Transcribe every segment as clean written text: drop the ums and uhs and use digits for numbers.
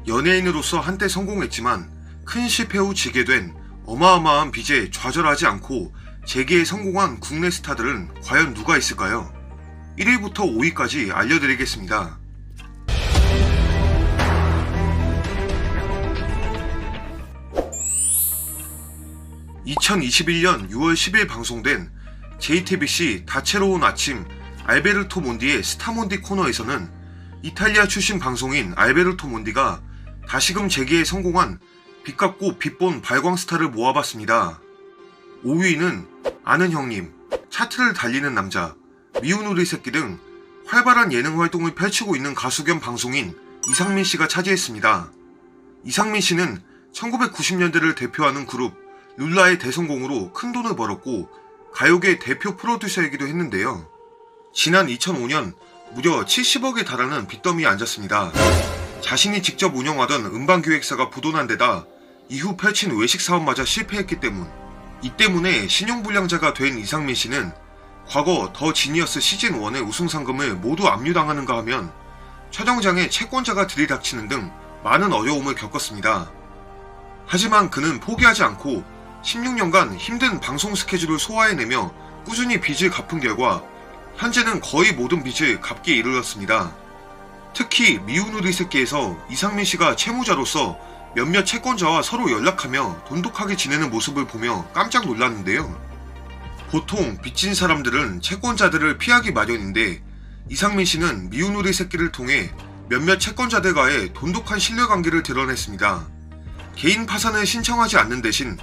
연예인으로서 한때 성공했지만 큰 실패 후 지게 된 어마어마한 빚에 좌절하지 않고 재기에 성공한 국내 스타들은 과연 누가 있을까요? 1위부터 5위까지 알려드리겠습니다. 2021년 6월 10일 방송된 JTBC 다채로운 아침 알베르토 몬디의 스타몬디 코너에서는 이탈리아 출신 방송인 알베르토 몬디가 다시금 재기에 성공한 빚 갚고 빚본 발광 스타를 모아봤습니다. 5위는 아는 형님, 차트를 달리는 남자, 미운 우리 새끼 등 활발한 예능 활동을 펼치고 있는 가수 겸 방송인 이상민 씨가 차지했습니다. 이상민 씨는 1990년대를 대표하는 그룹 룰라의 대성공으로 큰 돈을 벌었고 가요계 대표 프로듀서이기도 했는데요. 지난 2005년 무려 70억에 달하는 빚더미에 앉았습니다. 자신이 직접 운영하던 음반기획사가 부도난 데다 이후 펼친 외식 사업마저 실패했기 때문, 이 때문에 신용불량자가 된 이상민 씨는 과거 더 지니어스 시즌1의 우승 상금을 모두 압류당하는가 하면 촬영장에 채권자가 들이닥치는 등 많은 어려움을 겪었습니다. 하지만 그는 포기하지 않고 16년간 힘든 방송 스케줄을 소화해내며 꾸준히 빚을 갚은 결과 현재는 거의 모든 빚을 갚게 이르렀습니다. 특히 미운 우리 새끼에서 이상민 씨가 채무자로서 몇몇 채권자와 서로 연락하며 돈독하게 지내는 모습을 보며 깜짝 놀랐는데요. 보통 빚진 사람들은 채권자들을 피하기 마련인데 이상민 씨는 미운 우리 새끼를 통해 몇몇 채권자들과의 돈독한 신뢰관계를 드러냈습니다. 개인 파산을 신청하지 않는 대신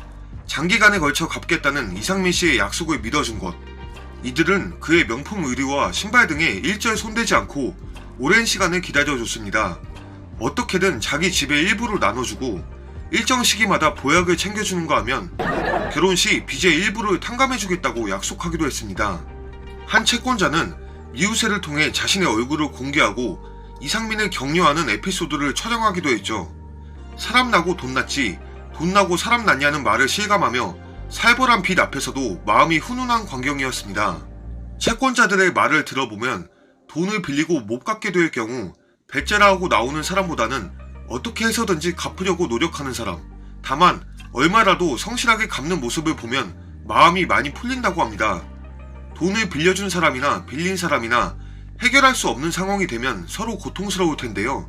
장기간에 걸쳐 갚겠다는 이상민 씨의 약속을 믿어준 것, 이들은 그의 명품 의류와 신발 등에 일절 손대지 않고 오랜 시간을 기다려줬습니다. 어떻게든 자기 집의 일부를 나눠주고 일정 시기마다 보약을 챙겨주는가 하면 결혼 시 빚의 일부를 탕감해주겠다고 약속하기도 했습니다. 한 채권자는 미우새를 통해 자신의 얼굴을 공개하고 이상민을 격려하는 에피소드를 촬영하기도 했죠. 사람 나고 돈 났지, 돈 나고 사람 났냐는 말을 실감하며 살벌한 빚 앞에서도 마음이 훈훈한 광경이었습니다. 채권자들의 말을 들어보면 돈을 빌리고 못 갚게 될 경우 배째라하고 나오는 사람보다는 어떻게 해서든지 갚으려고 노력하는 사람, 다만 얼마라도 성실하게 갚는 모습을 보면 마음이 많이 풀린다고 합니다. 돈을 빌려준 사람이나 빌린 사람이나 해결할 수 없는 상황이 되면 서로 고통스러울 텐데요.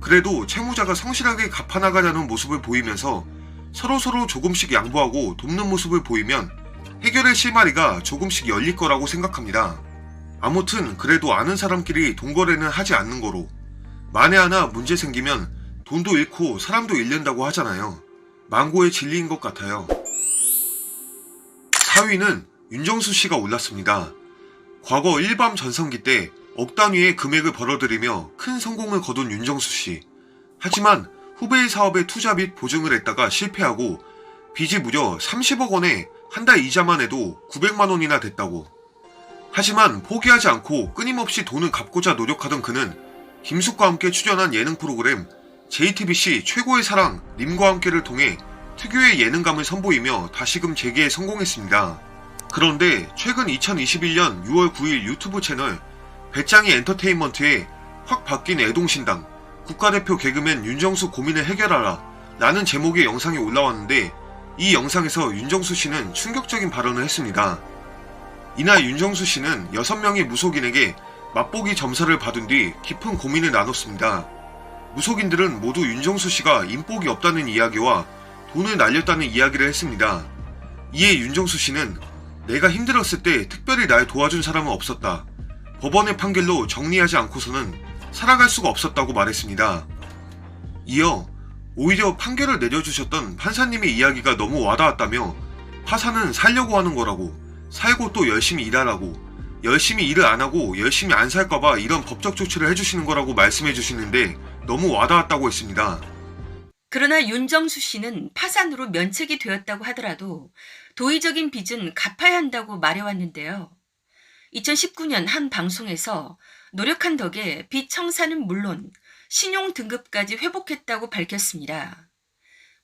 그래도 채무자가 성실하게 갚아나가려는 모습을 보이면서 서로서로 조금씩 양보하고 돕는 모습을 보이면 해결의 실마리가 조금씩 열릴 거라고 생각합니다. 아무튼 그래도 아는 사람끼리 돈거래는 하지 않는 거로, 만에 하나 문제 생기면 돈도 잃고 사람도 잃는다고 하잖아요. 망고의 진리인 것 같아요. 4위는 윤정수 씨가 올랐습니다. 과거 일밤 전성기 때 억 단위의 금액을 벌어들이며 큰 성공을 거둔 윤정수 씨. 하지만 후배의 사업에 투자 및 보증을 했다가 실패하고 빚이 무려 30억 원에 한 달 이자만 해도 900만 원이나 됐다고. 하지만 포기하지 않고 끊임없이 돈을 갚고자 노력하던 그는 김숙과 함께 출연한 예능 프로그램 JTBC 최고의 사랑 님과 함께를 통해 특유의 예능감을 선보이며 다시금 재기에 성공했습니다. 그런데 최근 2021년 6월 9일 유튜브 채널 배짱이 엔터테인먼트에 확 바뀐 애동신당 국가대표 개그맨 윤정수 고민을 해결하라 라는 제목의 영상이 올라왔는데, 이 영상에서 윤정수 씨는 충격적인 발언을 했습니다. 이날 윤정수 씨는 6명의 무속인에게 맛보기 점사를 받은 뒤 깊은 고민을 나눴습니다. 무속인들은 모두 윤정수 씨가 인복이 없다는 이야기와 돈을 날렸다는 이야기를 했습니다. 이에 윤정수 씨는 내가 힘들었을 때 특별히 날 도와준 사람은 없었다. 법원의 판결로 정리하지 않고서는 살아갈 수가 없었다고 말했습니다. 이어 오히려 판결을 내려주셨던 판사님의 이야기가 너무 와닿았다며 파산은 살려고 하는 거라고, 살고 또 열심히 일하라고, 열심히 일을 안 하고 열심히 안 살까봐 이런 법적 조치를 해주시는 거라고 말씀해 주시는데 너무 와닿았다고 했습니다. 그러나 윤정수 씨는 파산으로 면책이 되었다고 하더라도 도의적인 빚은 갚아야 한다고 말해왔는데요. 2019년 한 방송에서 노력한 덕에 빚 청산은 물론 신용 등급까지 회복했다고 밝혔습니다.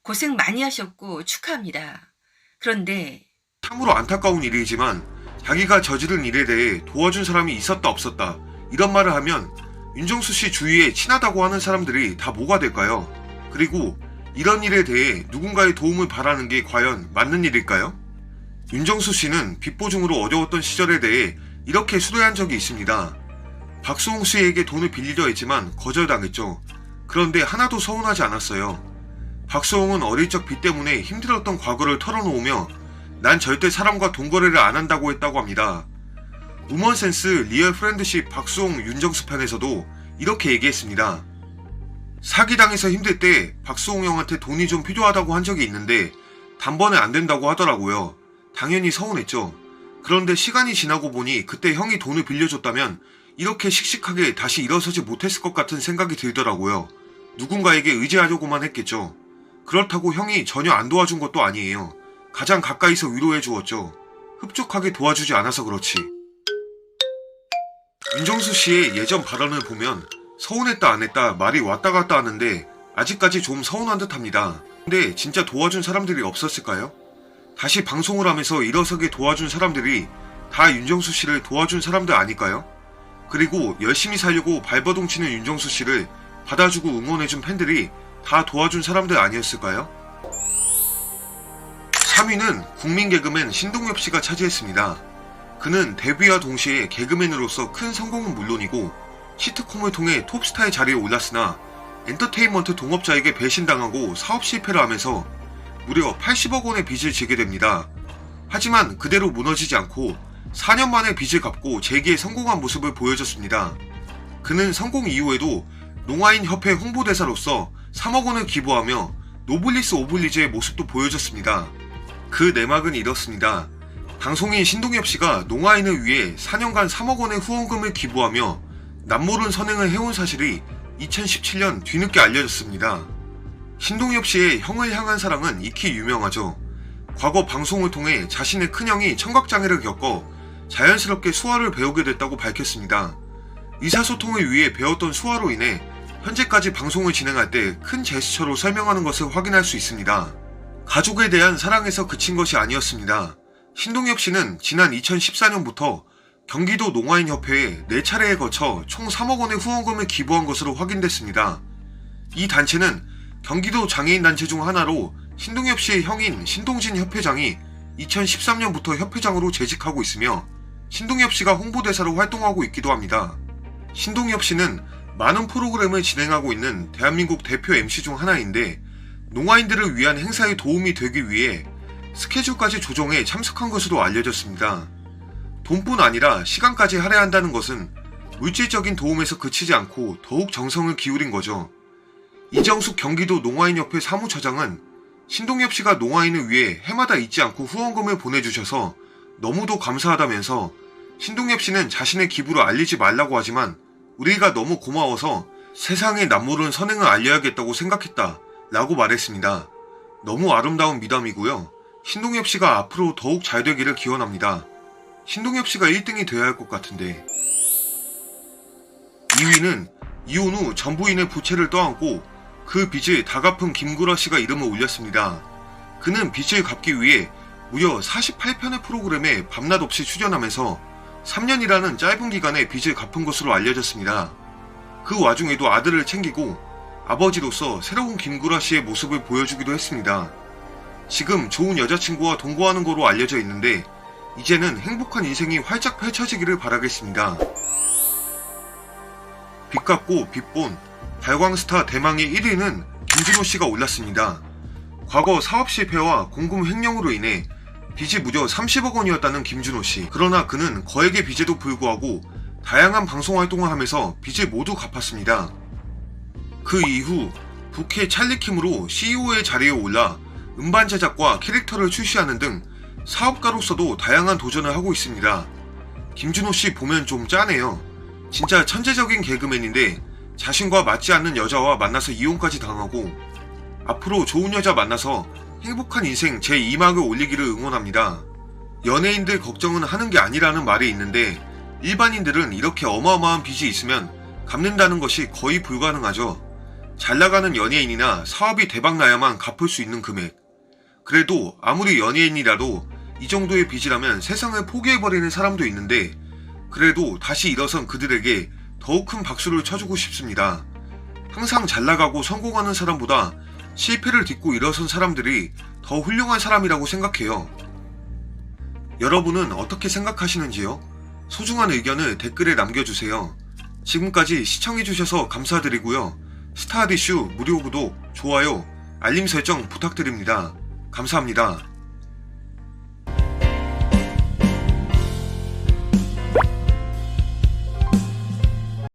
고생 많이 하셨고 축하합니다. 그런데 참으로 안타까운 일이지만 자기가 저지른 일에 대해 도와준 사람이 있었다 없었다 이런 말을 하면 윤정수 씨 주위에 친하다고 하는 사람들이 다 뭐가 될까요? 그리고 이런 일에 대해 누군가의 도움을 바라는 게 과연 맞는 일일까요? 윤정수 씨는 빚보증으로 어려웠던 시절에 대해 이렇게 수려한 적이 있습니다. 박수홍 씨에게 돈을 빌리려 했지만 거절당했죠. 그런데 하나도 서운하지 않았어요. 박수홍은 어릴 적 빚 때문에 힘들었던 과거를 털어놓으며 난 절대 사람과 돈거래를 안 한다고 했다고 합니다. 우먼센스 리얼 프렌드십 박수홍 윤정수 편에서도 이렇게 얘기했습니다. 사기당해서 힘들 때 박수홍 형한테 돈이 좀 필요하다고 한 적이 있는데 단번에 안 된다고 하더라고요. 당연히 서운했죠. 그런데 시간이 지나고 보니 그때 형이 돈을 빌려줬다면 이렇게 씩씩하게 다시 일어서지 못했을 것 같은 생각이 들더라고요. 누군가에게 의지하려고만 했겠죠. 그렇다고 형이 전혀 안 도와준 것도 아니에요. 가장 가까이서 위로해 주었죠. 흡족하게 도와주지 않아서 그렇지. 윤정수 씨의 예전 발언을 보면 서운했다 안 했다 말이 왔다 갔다 하는데 아직까지 좀 서운한 듯 합니다. 근데 진짜 도와준 사람들이 없었을까요? 다시 방송을 하면서 일어서게 도와준 사람들이 다 윤정수 씨를 도와준 사람들 아닐까요? 그리고 열심히 살려고 발버둥 치는 윤정수 씨를 받아주고 응원해준 팬들이 다 도와준 사람들 아니었을까요? 3위는 국민 개그맨 신동엽 씨가 차지했습니다. 그는 데뷔와 동시에 개그맨으로서 큰 성공은 물론이고 시트콤을 통해 톱스타의 자리에 올랐으나 엔터테인먼트 동업자에게 배신당하고 사업 실패를 하면서 무려 80억 원의 빚을 지게 됩니다. 하지만 그대로 무너지지 않고 4년 만에 빚을 갚고 재기에 성공한 모습을 보여줬습니다. 그는 성공 이후에도 농아인 협회 홍보대사로서 3억 원을 기부하며 노블리스 오블리제의 모습도 보여줬습니다. 그 내막은 이렇습니다. 방송인 신동엽 씨가 농아인을 위해 4년간 3억 원의 후원금을 기부하며 남모른 선행을 해온 사실이 2017년 뒤늦게 알려졌습니다. 신동엽 씨의 형을 향한 사랑은 익히 유명하죠. 과거 방송을 통해 자신의 큰형이 청각장애를 겪어 자연스럽게 수화를 배우게 됐다고 밝혔습니다. 의사소통을 위해 배웠던 수화로 인해 현재까지 방송을 진행할 때 큰 제스처로 설명하는 것을 확인할 수 있습니다. 가족에 대한 사랑에서 그친 것이 아니었습니다. 신동엽 씨는 지난 2014년부터 경기도 농아인협회에 4차례에 거쳐 총 3억 원의 후원금을 기부한 것으로 확인됐습니다. 이 단체는 경기도 장애인단체 중 하나로 신동엽 씨의 형인 신동진 협회장이 2013년부터 협회장으로 재직하고 있으며 신동엽 씨가 홍보대사로 활동하고 있기도 합니다. 신동엽 씨는 많은 프로그램을 진행하고 있는 대한민국 대표 MC 중 하나인데 농아인들을 위한 행사에 도움이 되기 위해 스케줄까지 조정해 참석한 것으로 알려졌습니다. 돈뿐 아니라 시간까지 할애한다는 것은 물질적인 도움에서 그치지 않고 더욱 정성을 기울인 거죠. 이정숙 경기도 농아인협회 사무처장은 신동엽 씨가 농아인을 위해 해마다 잊지 않고 후원금을 보내주셔서 너무도 감사하다면서 신동엽 씨는 자신의 기부를 알리지 말라고 하지만 우리가 너무 고마워서 세상에 남모른 선행을 알려야겠다고 생각했다 라고 말했습니다. 너무 아름다운 미담이고요. 신동엽 씨가 앞으로 더욱 잘 되기를 기원합니다. 신동엽 씨가 1등이 돼야 할 것 같은데. 2위는 이혼 후 전부인의 부채를 떠안고 그 빚을 다 갚은 김구라 씨가 이름을 올렸습니다. 그는 빚을 갚기 위해 무려 48편의 프로그램에 밤낮 없이 출연하면서 3년이라는 짧은 기간에 빚을 갚은 것으로 알려졌습니다. 그 와중에도 아들을 챙기고 아버지로서 새로운 김구라 씨의 모습을 보여주기도 했습니다. 지금 좋은 여자친구와 동거하는 거로 알려져 있는데 이제는 행복한 인생이 활짝 펼쳐지기를 바라겠습니다. 빚 갚고 빚본 발광스타 대망의 1위는 김준호 씨가 올랐습니다. 과거 사업 실패와 공금 횡령으로 인해 빚이 무려 30억 원이었다는 김준호 씨. 그러나 그는 거액의 빚에도 불구하고 다양한 방송 활동을 하면서 빚을 모두 갚았습니다. 그 이후 부캐 찰리킴으로 CEO의 자리에 올라 음반 제작과 캐릭터를 출시하는 등 사업가로서도 다양한 도전을 하고 있습니다. 김준호 씨 보면 좀 짠해요. 진짜 천재적인 개그맨인데 자신과 맞지 않는 여자와 만나서 이혼까지 당하고 앞으로 좋은 여자 만나서 행복한 인생 제2막을 올리기를 응원합니다. 연예인들 걱정은 하는 게 아니라는 말이 있는데 일반인들은 이렇게 어마어마한 빚이 있으면 갚는다는 것이 거의 불가능하죠. 잘나가는 연예인이나 사업이 대박나야만 갚을 수 있는 금액. 그래도 아무리 연예인이라도 이 정도의 빚이라면 세상을 포기해버리는 사람도 있는데 그래도 다시 일어선 그들에게 더욱 큰 박수를 쳐주고 싶습니다. 항상 잘 나가고 성공하는 사람보다 실패를 딛고 일어선 사람들이 더 훌륭한 사람이라고 생각해요. 여러분은 어떻게 생각하시는지요? 소중한 의견을 댓글에 남겨주세요. 지금까지 시청해주셔서 감사드리고요. 스타디슈 무료 구독, 좋아요, 알림 설정 부탁드립니다. 감사합니다.